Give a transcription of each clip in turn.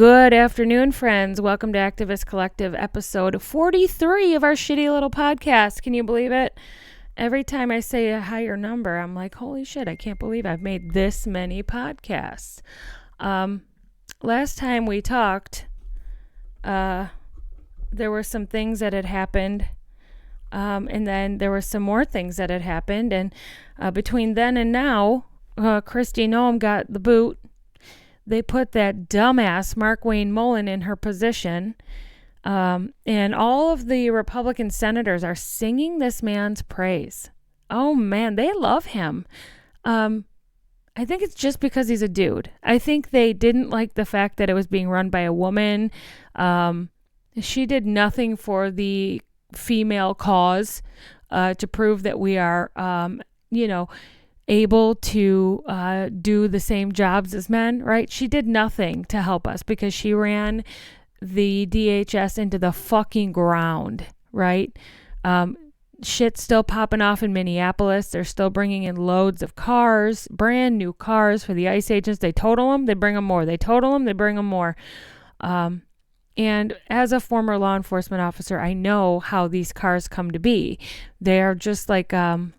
Good afternoon, friends. Welcome to Activist Collective, episode 43 of our shitty little podcast. Can you believe it? Every time I say a higher number, I'm like, holy shit, I can't believe I've made this many podcasts. Last time we talked, there were some things that had happened, and then there were some more things that had happened, and between then and now, Kristi Noem got the boot. They put that dumbass Markwayne Mullin in her position, and all of the Republican senators are singing this man's praise. Oh man, they love him. I think it's just because he's a dude. I think they didn't like the fact that it was being run by a woman. She did nothing for the female cause to prove that we are, able to do the same jobs as men, right? She did nothing to help us because she ran the DHS into the fucking ground, right? Shit's still popping off in Minneapolis. They're still bringing in loads of cars, brand new cars for the ICE agents. They total them, they bring them more. They total them, they bring them more. And as a former law enforcement officer, I know how these cars come to be. They are just like a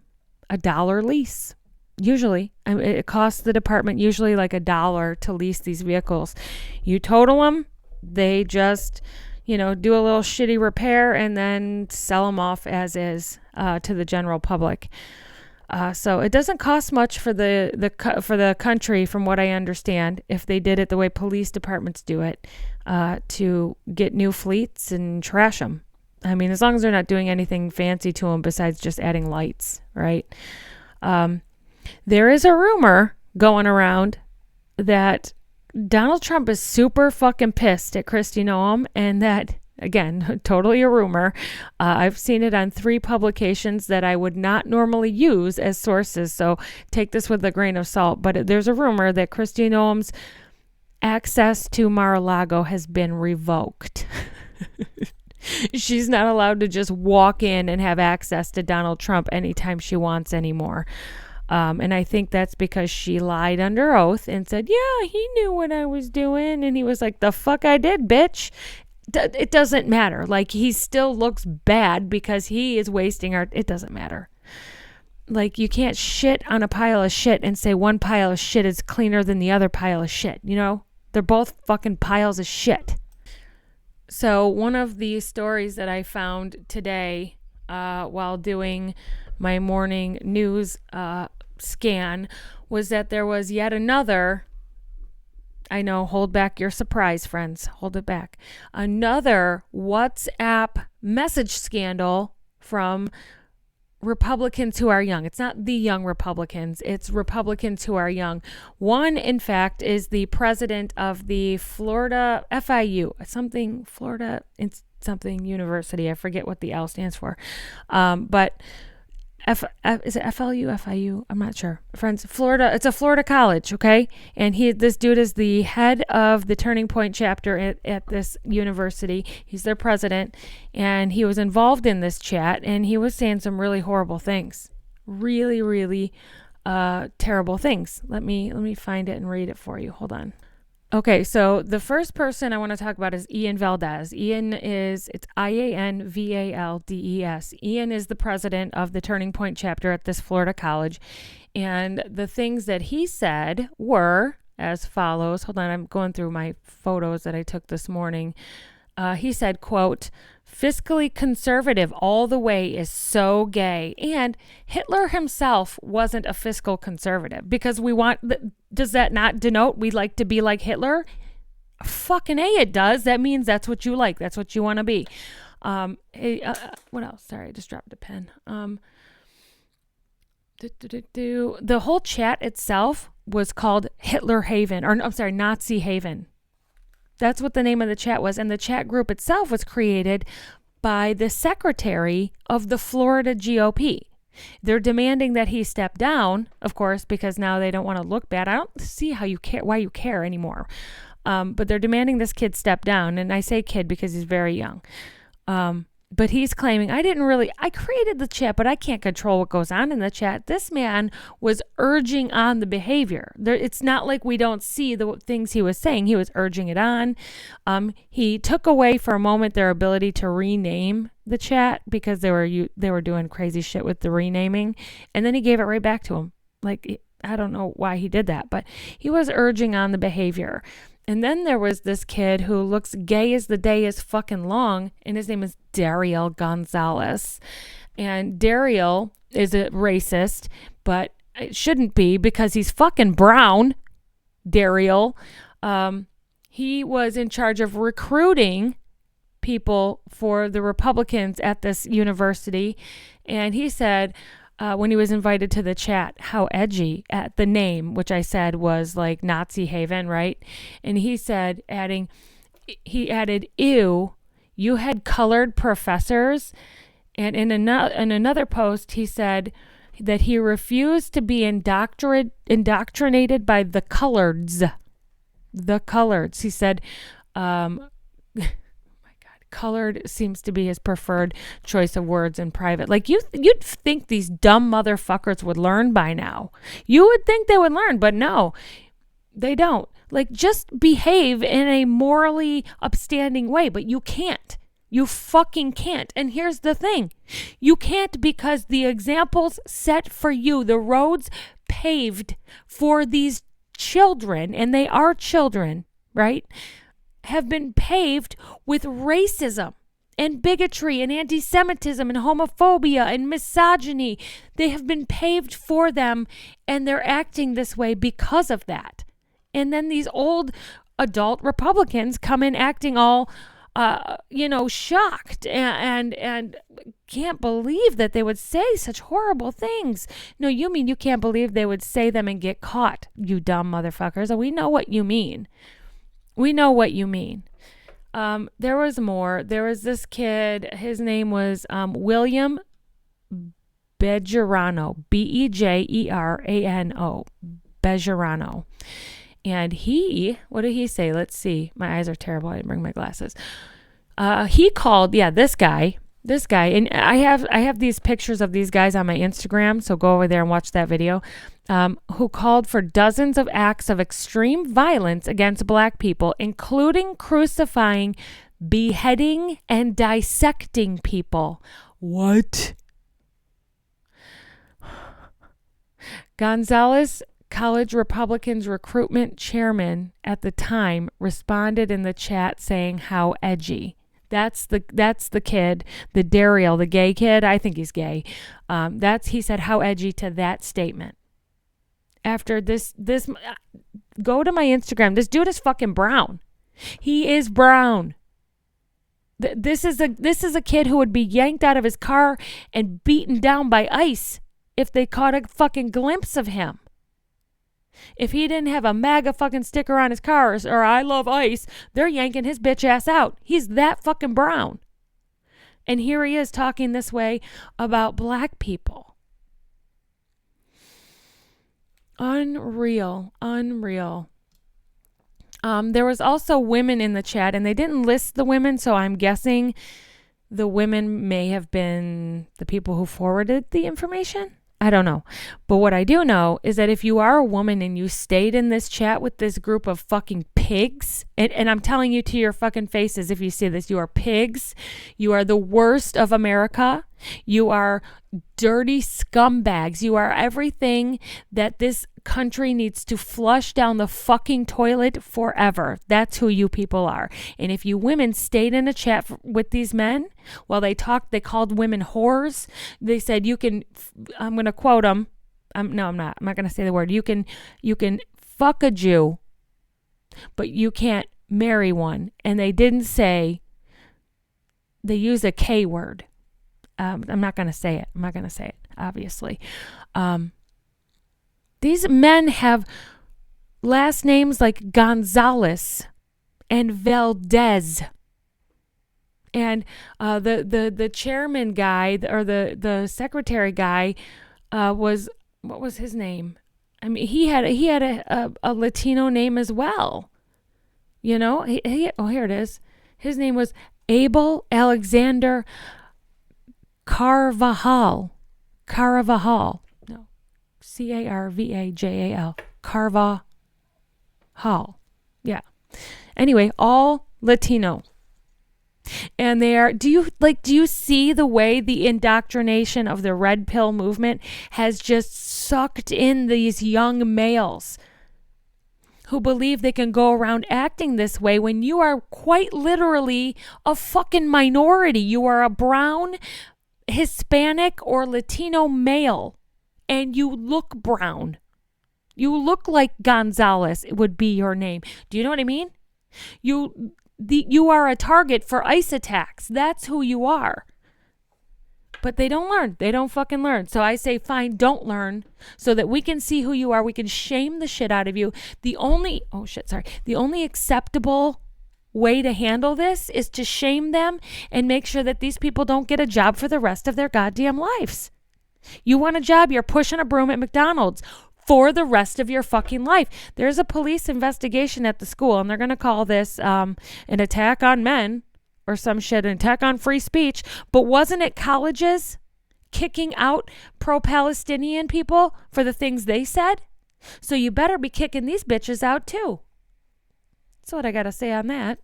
$1 lease. Usually, it costs the department usually like $1 to lease these vehicles. You total them, they just, do a little shitty repair and then sell them off as is to the general public. So it doesn't cost much for the country, from what I understand, if they did it the way police departments do it, to get new fleets and trash them. I mean, as long as they're not doing anything fancy to them besides just adding lights, right? There is a rumor going around that Donald Trump is super fucking pissed at Kristi Noem, and that, again, totally a rumor. I've seen it on 3 publications that I would not normally use as sources, so take this with a grain of salt. But there's a rumor that Kristi Noem's access to Mar-a-Lago has been revoked. She's not allowed to just walk in and have access to Donald Trump anytime she wants anymore. And I think that's because she lied under oath and said, yeah, he knew what I was doing. And he was like, the fuck I did, bitch. It doesn't matter. Like, he still looks bad because he is wasting it doesn't matter. Like, you can't shit on a pile of shit and say one pile of shit is cleaner than the other pile of shit. They're both fucking piles of shit. So one of the stories that I found today while doing my morning news scan was that there was yet another, I know, hold back your surprise, friends, hold it back, another WhatsApp message scandal from Republicans who are young. It's not the young Republicans, it's Republicans who are young. One, in fact, is the president of the Florida FIU, Florida University. I forget what the L stands for. But is it FLU, FIU? I'm not sure. Friends, Florida, it's a Florida college, okay? And this dude is the head of the Turning Point chapter at this university. He's their president, and he was involved in this chat, and he was saying some really horrible things. Really, really terrible things. Let me find it and read it for you. Hold on. Okay, so the first person I want to talk about is Ian Valdez. It's IANVALDES. Ian is the president of the Turning Point chapter at this Florida college. And the things that he said were as follows. Hold on, I'm going through my photos that I took this morning. He said, quote, fiscally conservative all the way is so gay. And Hitler himself wasn't a fiscal conservative because does that not denote we like to be like Hitler? Fucking A, it does. That means that's what you like. That's what you want to be. What else? Sorry, I just dropped a pen. The whole chat itself was called Hitler Haven, or I'm sorry, Nazi Haven. That's what the name of the chat was. And the chat group itself was created by the secretary of the Florida GOP. They're demanding that he step down, of course, because now they don't want to look bad. I don't see why you care anymore. But they're demanding this kid step down. And I say kid because he's very young. But he's claiming, I created the chat, but I can't control what goes on in the chat. This man was urging on the behavior. It's not like we don't see the things he was saying. He was urging it on. He took away for a moment their ability to rename the chat because they were doing crazy shit with the renaming. And then he gave it right back to him. Like, I don't know why he did that, but he was urging on the behavior. And then there was this kid who looks gay as the day is fucking long, and his name is Dariel Gonzalez. And Dariel is a racist, but it shouldn't be because he's fucking brown. Dariel. He was in charge of recruiting people for the Republicans at this university. And he said, when he was invited to the chat, how edgy at the name, which I said was like Nazi Haven, right? And he said, he added, ew, you had colored professors. And in another post, he said that he refused to be indoctrinated by the coloreds. The coloreds. He said, colored seems to be his preferred choice of words in private. Like you'd think these dumb motherfuckers would learn by now. You would think they would learn, but no, they don't. Like, just behave in a morally upstanding way, but you can't. You fucking can't. And here's the thing. You can't because the examples set for you, the roads paved for these children, and they are children, right? Have been paved with racism and bigotry and anti-Semitism and homophobia and misogyny. They have been paved for them, and they're acting this way because of that. And then these old adult Republicans come in acting all, shocked and can't believe that they would say such horrible things. No, you mean you can't believe they would say them and get caught, you dumb motherfuckers. And we know what you mean. We know what you mean. There was more. There was this kid. His name was William Bejarano. Bejerano. Bejarano. And what did he say? Let's see. My eyes are terrible. I didn't bring my glasses. He called, this guy, and I have these pictures of these guys on my Instagram, so go over there and watch that video, who called for dozens of acts of extreme violence against black people, including crucifying, beheading, and dissecting people. What? Gonzalez, College Republicans recruitment chairman at the time, responded in the chat saying how edgy. That's the kid, the Dariel, the gay kid. I think he's gay. He said how edgy to that statement. After this, go to my Instagram. This dude is fucking brown. He is brown. This is a kid who would be yanked out of his car and beaten down by ICE if they caught a fucking glimpse of him. If he didn't have a MAGA fucking sticker on his car or I love ICE, they're yanking his bitch ass out. He's that fucking brown. And here he is talking this way about black people. Unreal. There was also women in the chat, and they didn't list the women, so I'm guessing the women may have been the people who forwarded the information. I don't know. But what I do know is that if you are a woman and you stayed in this chat with this group of fucking pigs, and I'm telling you to your fucking faces, if you see this, you are pigs. You are the worst of America. You are dirty scumbags. You are everything that this country needs to flush down the fucking toilet forever. That's who you people are. And if you women stayed in a chat with these men while they talked, they called women whores. They said you can, I'm going to quote them. No, I'm not. I'm not going to say the word. You can fuck a Jew, but you can't marry one. And they didn't say, they use a K word. I'm not going to say it. Obviously. These men have last names like Gonzalez and Valdez. And the chairman guy or the secretary guy what was his name? I mean, he had a Latino name as well. You know, here it is. His name was Abel Alexander Carvajal. Carvajal. No. Carvajal. Carvajal. Yeah. Anyway, all Latino. And they are, do you see the way the indoctrination of the red pill movement has just sucked in these young males who believe they can go around acting this way when you are quite literally a fucking minority. You are a brown, Hispanic, or Latino male, and you look brown. You look like Gonzalez, it would be your name. Do you know what I mean? You are a target for ICE attacks. That's who you are. But they don't learn. They don't fucking learn. So I say, fine, don't learn so that we can see who you are. We can shame the shit out of you. The only acceptable way to handle this is to shame them and make sure that these people don't get a job for the rest of their goddamn lives. You want a job, you're pushing a broom at McDonald's for the rest of your fucking life. There's a police investigation at the school, and they're going to call this an attack on men or some shit, an attack on free speech. But wasn't it colleges kicking out pro-Palestinian people for the things they said? So you better be kicking these bitches out too. That's what I got to say on that.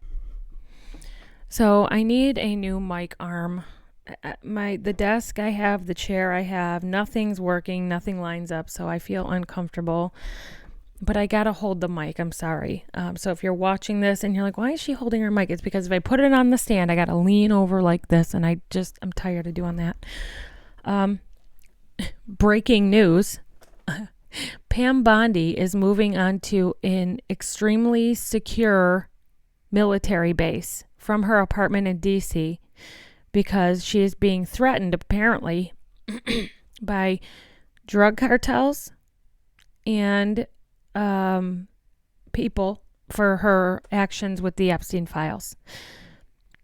So I need a new mic arm. The desk I have, the chair I have, nothing's working, nothing lines up, so I feel uncomfortable. But I gotta hold the mic. I'm sorry. So if you're watching this and you're like, why is she holding her mic? It's because if I put it on the stand, I gotta lean over like this, and I'm tired of doing that. Breaking news. Pam Bondi is moving on to an extremely secure military base from her apartment in D.C. because she is being threatened, apparently, by drug cartels and people for her actions with the Epstein files.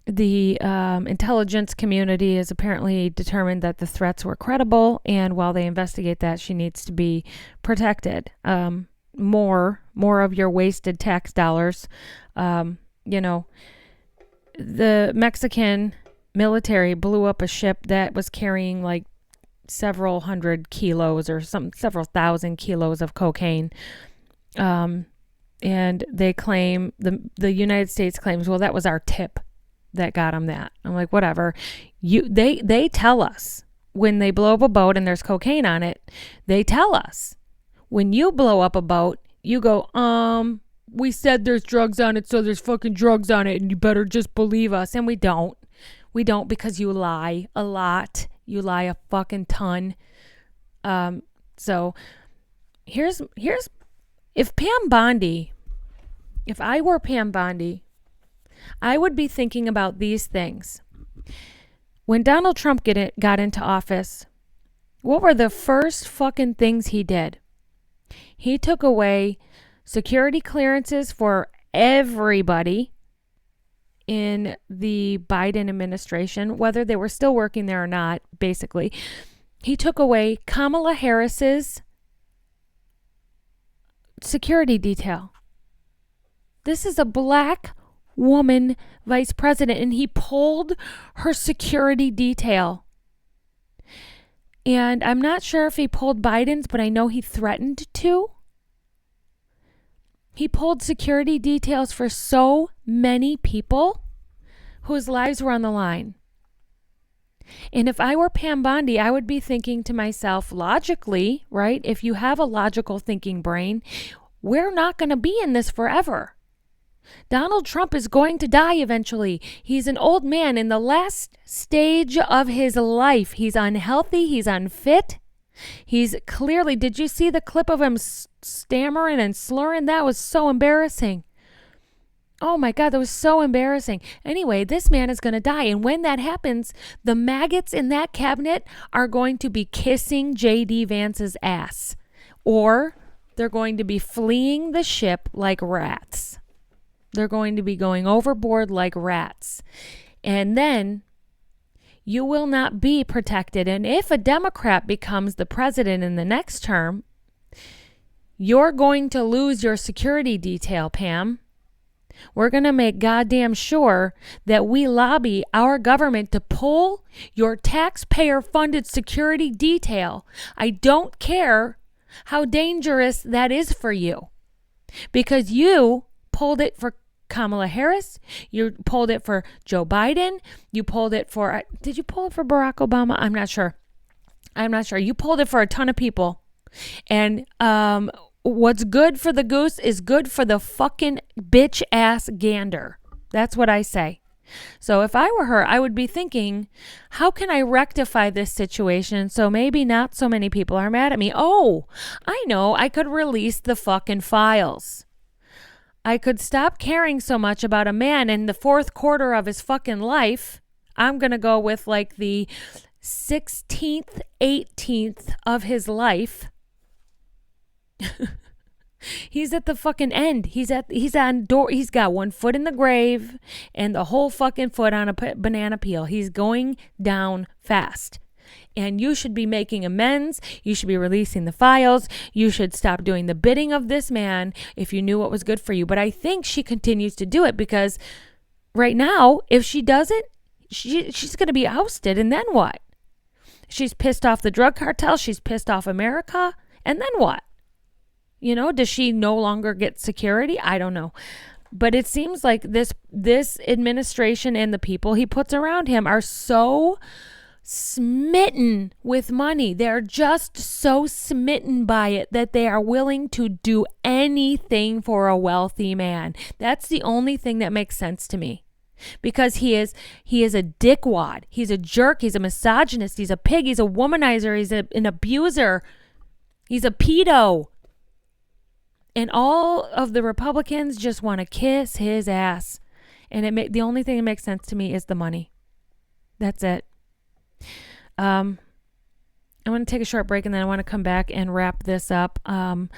The intelligence community has apparently determined that the threats were credible, and while they investigate that, she needs to be protected. More of your wasted tax dollars. The Mexican military blew up a ship that was carrying like several hundred kilos or several thousand kilos of cocaine. And they claim, the United States claims, well, that was our tip that got them that. I'm like, whatever. They tell us when they blow up a boat and there's cocaine on it, they tell us. When you blow up a boat, you go, we said there's drugs on it, so there's fucking drugs on it, and you better just believe us. And we don't. We don't, because you lie a lot. You lie a fucking ton. So here's if I were Pam Bondi, I would be thinking about these things. When Donald Trump got into office, what were the first fucking things he did? He took away security clearances for everybody in the Biden administration, whether they were still working there or not, basically. He took away Kamala Harris's security detail. This is a black woman vice president, and he pulled her security detail. And I'm not sure if he pulled Biden's, but I know he threatened to. He pulled security details for so many people whose lives were on the line. And if I were Pam Bondi, I would be thinking to myself, logically, right? If you have a logical thinking brain, we're not going to be in this forever. Donald Trump is going to die eventually. He's an old man in the last stage of his life. He's unhealthy. He's unfit. He's clearly, did you see the clip of him stammering and slurring? That was so embarrassing. Oh my God, that was so embarrassing. Anyway, this man is going to die. And when that happens, the maggots in that cabinet are going to be kissing J.D. Vance's ass. Or they're going to be fleeing the ship like rats. They're going to be going overboard like rats. And then you will not be protected. And if a Democrat becomes the president in the next term, you're going to lose your security detail, Pam. We're going to make goddamn sure that we lobby our government to pull your taxpayer-funded security detail. I don't care how dangerous that is for you, because you pulled it for Kamala Harris. You pulled it for Joe Biden. You pulled it for, did you pull it for Barack Obama? I'm not sure. You pulled it for a ton of people. And what's good for the goose is good for the fucking bitch ass gander. That's what I say. So if I were her, I would be thinking, how can I rectify this situation so maybe not so many people are mad at me? Oh, I know. I could release the fucking files. I could stop caring so much about a man in the fourth quarter of his fucking life. I'm going to go with like the 16th, 18th of his life. He's at the fucking end. He's got one foot in the grave and the whole fucking foot on a banana peel. He's going down fast. And you should be making amends. You should be releasing the files. You should stop doing the bidding of this man if you knew what was good for you. But I think she continues to do it because right now, if she does it, she's going to be ousted. And then what? She's pissed off the drug cartel. She's pissed off America. And then what? You know, does she no longer get security? I don't know. But it seems like this administration and the people he puts around him are so smitten with money. They're just so smitten by it that they are willing to do anything for a wealthy man. That's the only thing that makes sense to me. Because he is a dickwad. He's a jerk. He's a misogynist. He's a pig. He's a womanizer. He's an abuser. He's a pedo. And all of the Republicans just want to kiss his ass. And the only thing that makes sense to me is the money. That's it. I want to take a short break and then I want to come back and wrap this up. I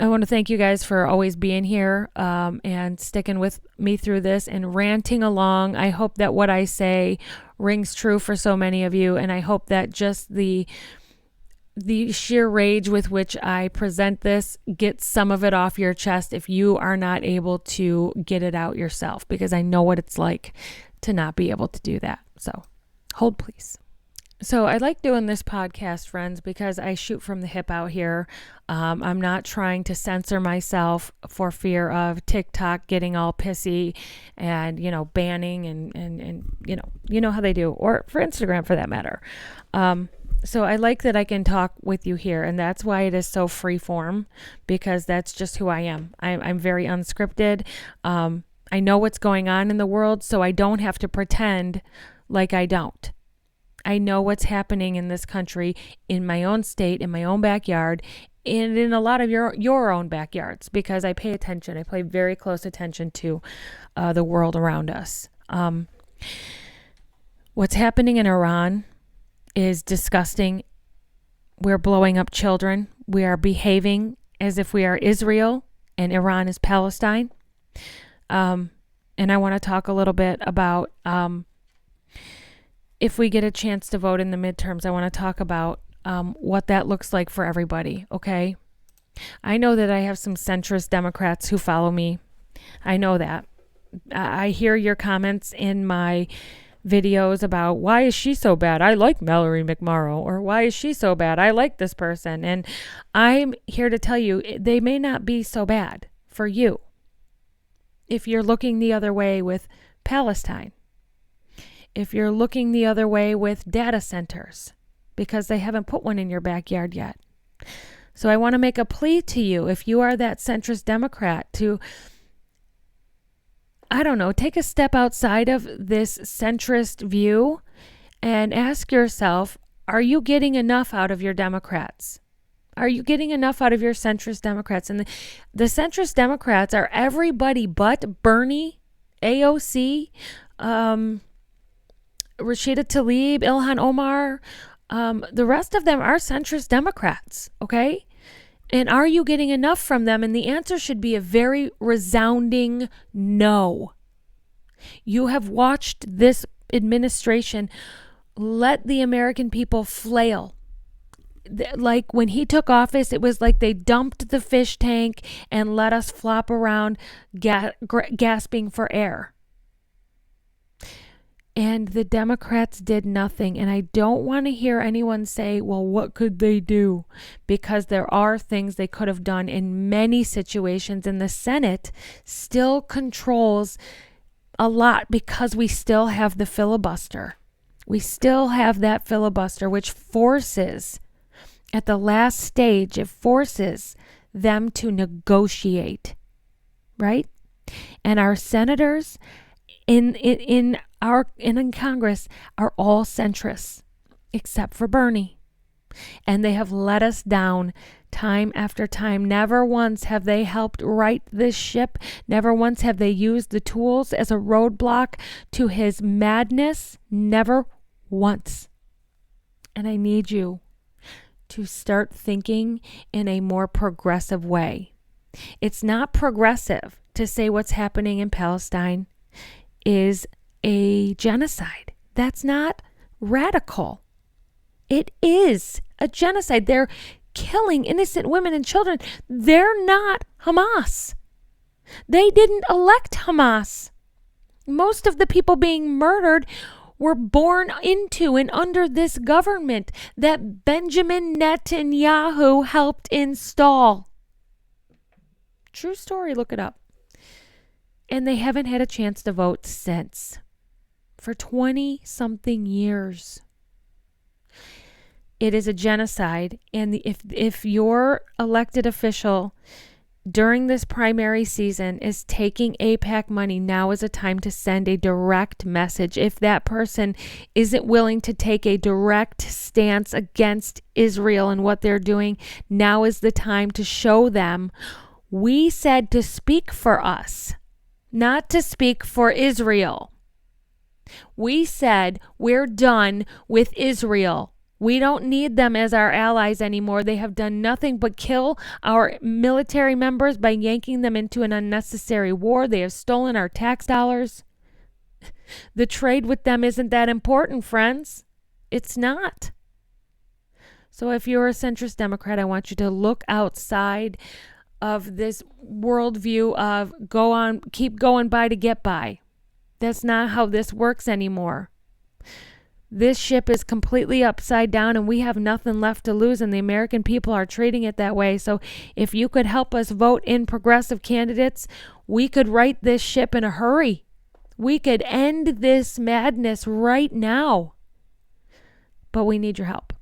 want to thank you guys for always being here and sticking with me through this and ranting along. I hope that what I say rings true for so many of you, and I hope that just the sheer rage with which I present this gets some of it off your chest if you are not able to get it out yourself, because I know what it's like to not be able to do that. So hold please. So I like doing this podcast, friends, because I shoot from the hip out here. I'm not trying to censor myself for fear of TikTok getting all pissy and, banning and you know how they do, or for Instagram for that matter. So I like that I can talk with you here, and that's why it is so free form, because that's just who I am. I'm very unscripted. I know what's going on in the world, so I don't have to pretend like I don't. I know what's happening in this country, in my own state, in my own backyard, and in a lot of your own backyards, because I pay attention. I pay very close attention to the world around us. What's happening in Iran is disgusting. We're blowing up children. We are behaving as if we are Israel and Iran is Palestine. And I want to talk a little bit about if we get a chance to vote in the midterms. I want to talk about what that looks like for everybody, okay? I know that I have some centrist Democrats who follow me. I know that. I hear your comments in my videos about, why is she so bad? I like Mallory McMorrow. Or why is she so bad? I like this person. And I'm here to tell you, they may not be so bad for you if you're looking the other way with Palestine. If you're looking the other way with data centers, because they haven't put one in your backyard yet. So I want to make a plea to you, if you are that centrist Democrat, to, I don't know, take a step outside of this centrist view and ask yourself, are you getting enough out of your Democrats? Are you getting enough out of your centrist Democrats? And the centrist Democrats are everybody but Bernie, AOC, Rashida Tlaib, Ilhan Omar. The rest of them are centrist Democrats, okay? And are you getting enough from them? And the answer should be a very resounding no. You have watched this administration let the American people flail. like when he took office, it was like they dumped the fish tank and let us flop around gasping for air. And the Democrats did nothing. And I don't want to hear anyone say, well, what could they do? Because there are things they could have done in many situations. And the Senate still controls a lot because we still have the filibuster. We still have that filibuster, which forces, at the last stage, it forces them to negotiate, right? And our senators in Congress are all centrists, except for Bernie. And they have let us down time after time. Never once have they helped right this ship. Never once have they used the tools as a roadblock to his madness. Never once. And I need you to start thinking in a more progressive way. It's not progressive to say what's happening in Palestine is a genocide. That's not radical. It is a genocide. They're killing innocent women and children. They're not Hamas. They didn't elect Hamas. Most of the people being murdered were born into and under this government that Benjamin Netanyahu helped install. True story, look it up. And they haven't had a chance to vote since. For 20-something years. It is a genocide. And if your elected official during this primary season is taking AIPAC money, now is a time to send a direct message. If that person isn't willing to take a direct stance against Israel and what they're doing, now is the time to show them we said to speak for us, not to speak for Israel. We said we're done with Israel. We don't need them as our allies anymore. They have done nothing but kill our military members by yanking them into an unnecessary war. They have stolen our tax dollars. The trade with them isn't that important, friends. It's not. So if you're a centrist Democrat, I want you to look outside of this worldview of keep going by to get by. That's not how this works anymore. This ship is completely upside down and we have nothing left to lose, and the American people are treating it that way. So if you could help us vote in progressive candidates, we could right this ship in a hurry. We could end this madness right now. But we need your help.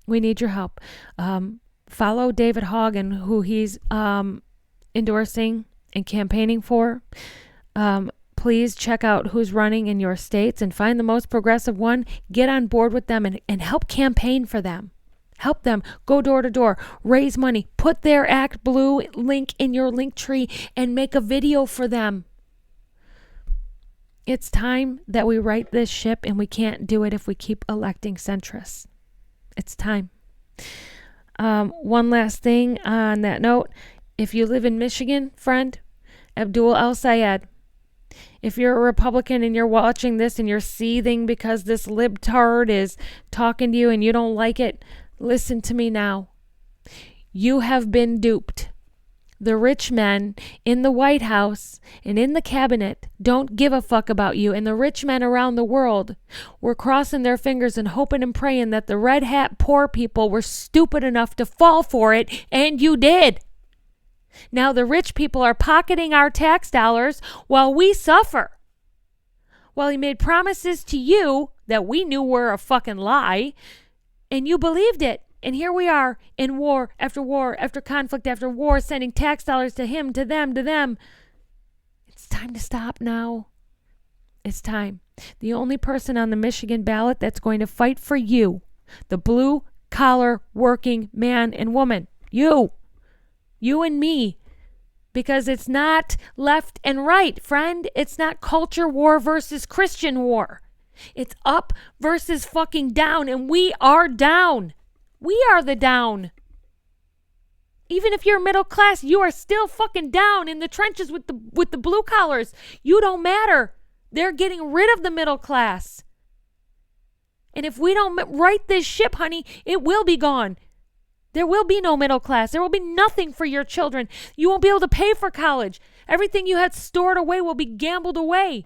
We need your help. Follow David Hogg, who he's endorsing and campaigning for. Please check out who's running in your states and find the most progressive one. Get on board with them and help campaign for them. Help them go door to door, raise money, put their Act Blue link in your link tree and make a video for them. It's time that we right this ship, and we can't do it if we keep electing centrists. It's time. One last thing on that note. If you live in Michigan, friend, Abdul El-Sayed, if you're a Republican and you're watching this and you're seething because this libtard is talking to you and you don't like it, listen to me now. You have been duped. The rich men in the White House and in the cabinet don't give a fuck about you. And the rich men around the world were crossing their fingers and hoping and praying that the red hat poor people were stupid enough to fall for it. And you did. Now the rich people are pocketing our tax dollars while we suffer. While he made promises to you that we knew were a fucking lie, and you believed it. And here we are in war after conflict after war, sending tax dollars to him, to them. It's time to stop now. It's time. The only person on the Michigan ballot that's going to fight for you, the blue collar working man and woman, you and me, because it's not left and right, friend. It's not culture war versus Christian war. It's up versus fucking down, and we are down. We are the down. Even if you're middle class, you are still fucking down in the trenches with the blue collars. You don't matter. They're getting rid of the middle class. And if we don't right this ship, honey, it will be gone. There will be no middle class. There will be nothing for your children. You won't be able to pay for college. Everything you had stored away will be gambled away.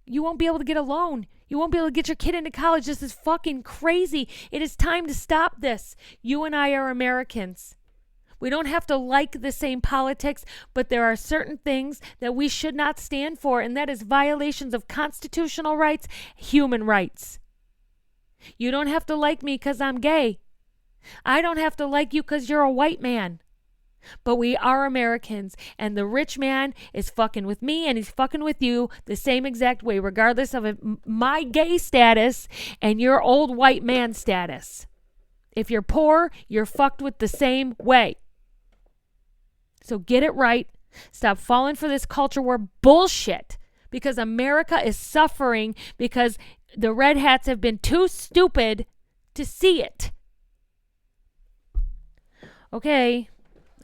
You won't be able to get a loan. You won't be able to get your kid into college. This is fucking crazy. It is time to stop this. You and I are Americans. We don't have to like the same politics, but there are certain things that we should not stand for, and that is violations of constitutional rights, human rights. You don't have to like me because I'm gay. I don't have to like you because you're a white man. But we are Americans, and the rich man is fucking with me and he's fucking with you the same exact way, regardless of my gay status and your old white man status. If you're poor, you're fucked with the same way. So get it right. Stop falling for this culture war bullshit, because America is suffering because the red hats have been too stupid to see it. Okay.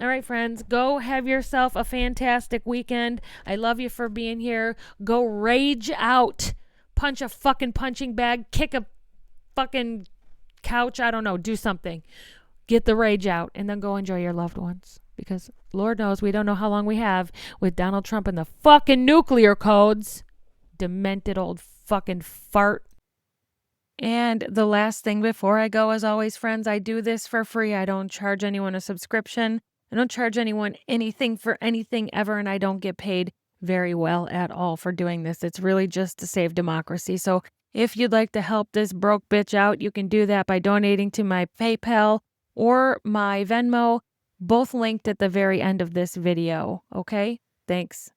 All right, friends, go have yourself a fantastic weekend. I love you for being here. Go rage out. Punch a fucking punching bag. Kick a fucking couch. I don't know. Do something. Get the rage out, and then go enjoy your loved ones. Because Lord knows we don't know how long we have with Donald Trump and the fucking nuclear codes. Demented old fucking fart. And the last thing before I go, as always, friends, I do this for free. I don't charge anyone a subscription. I don't charge anyone anything for anything ever, and I don't get paid very well at all for doing this. It's really just to save democracy. So if you'd like to help this broke bitch out, you can do that by donating to my PayPal or my Venmo, both linked at the very end of this video. Okay? Thanks.